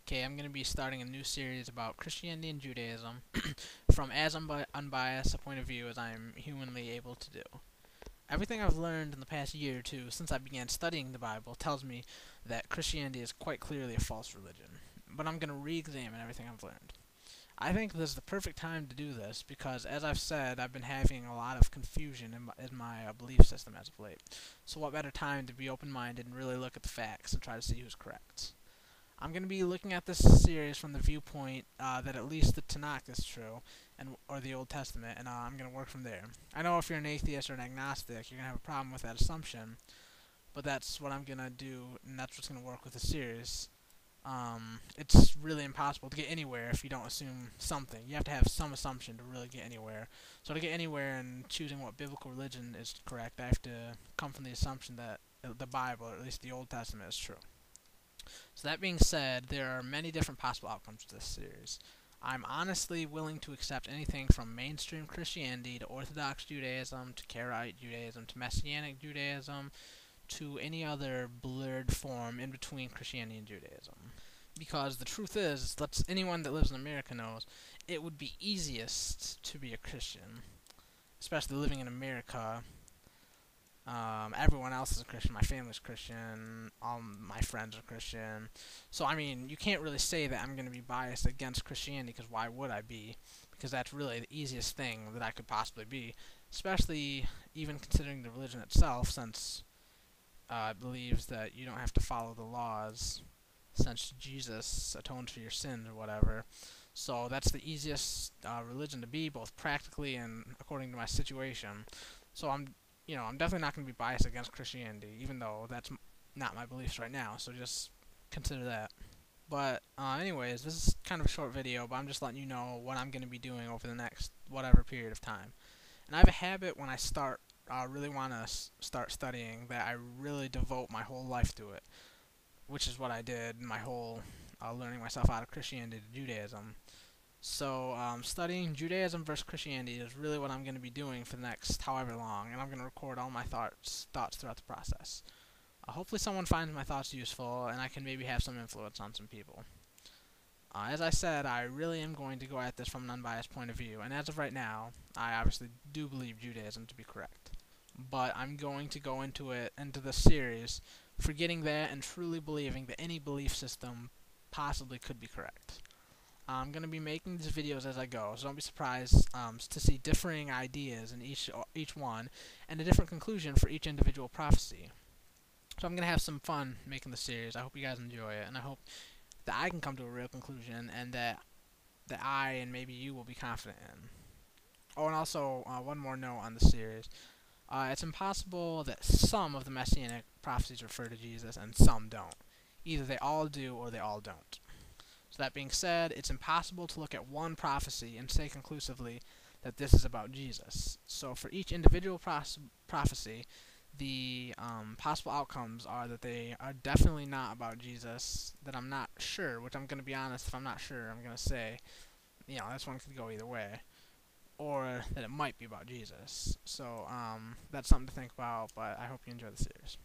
Okay, I'm going to be starting a new series about Christianity and Judaism from as unbiased a point of view as I am humanly able to do. Everything I've learned in the past year or two since I began studying the Bible tells me that Christianity is quite clearly a false religion, but I'm going to re-examine everything I've learned. I think this is the perfect time to do this because, as I've said, I've been having a lot of confusion in my belief system as of late. So what better time to be open-minded and really look at the facts and try to see who's correct. I'm going to be looking at this series from the viewpoint that at least the Tanakh is true, or the Old Testament, and I'm going to work from there. I know if you're an atheist or an agnostic, you're going to have a problem with that assumption, but that's what I'm going to do, and that's what's going to work with the series. It's really impossible to get anywhere if you don't assume something. You have to have some assumption to really get anywhere. So to get anywhere in choosing what biblical religion is correct, I have to come from the assumption that the Bible, or at least the Old Testament, is true. So that being said, there are many different possible outcomes to this series. I'm honestly willing to accept anything from mainstream Christianity to Orthodox Judaism to Karaite Judaism to Messianic Judaism to any other blurred form in between Christianity and Judaism. Because the truth is, anyone that lives in America knows, it would be easiest to be a Christian, especially living in America. Everyone else is a Christian. My family's Christian. All my friends are Christian. So, I mean, you can't really say that I'm going to be biased against Christianity, because why would I be? Because that's really the easiest thing that I could possibly be, especially even considering the religion itself, since it believes that you don't have to follow the laws, since Jesus atoned for your sins or whatever. So that's the easiest religion to be, both practically and according to my situation. So I'm definitely not going to be biased against Christianity, even though that's not my beliefs right now, so just consider that. But anyways, this is kind of a short video, but I'm just letting you know what I'm going to be doing over the next whatever period of time. And I have a habit when I really want to start studying, that I really devote my whole life to it, which is what I did my whole learning myself out of Christianity to Judaism. So, studying Judaism versus Christianity is really what I'm going to be doing for the next however long, and I'm going to record all my thoughts throughout the process. Hopefully someone finds my thoughts useful, and I can maybe have some influence on some people. As I said, I really am going to go at this from an unbiased point of view, and as of right now, I obviously do believe Judaism to be correct. But I'm going to go into this series, forgetting that and truly believing that any belief system possibly could be correct. I'm going to be making these videos as I go, so don't be surprised to see differing ideas in each one, and a different conclusion for each individual prophecy. So I'm going to have some fun making the series. I hope you guys enjoy it, and I hope that I can come to a real conclusion, and that I and maybe you will be confident in. Oh, and also, one more note on the series. It's impossible that some of the Messianic prophecies refer to Jesus and some don't. Either they all do or they all don't. So that being said, it's impossible to look at one prophecy and say conclusively that this is about Jesus. So for each individual prophecy, the possible outcomes are that they are definitely not about Jesus, that I'm not sure, which I'm going to be honest, if I'm not sure, I'm going to say, this one could go either way, or that it might be about Jesus. So that's something to think about, but I hope you enjoy the series.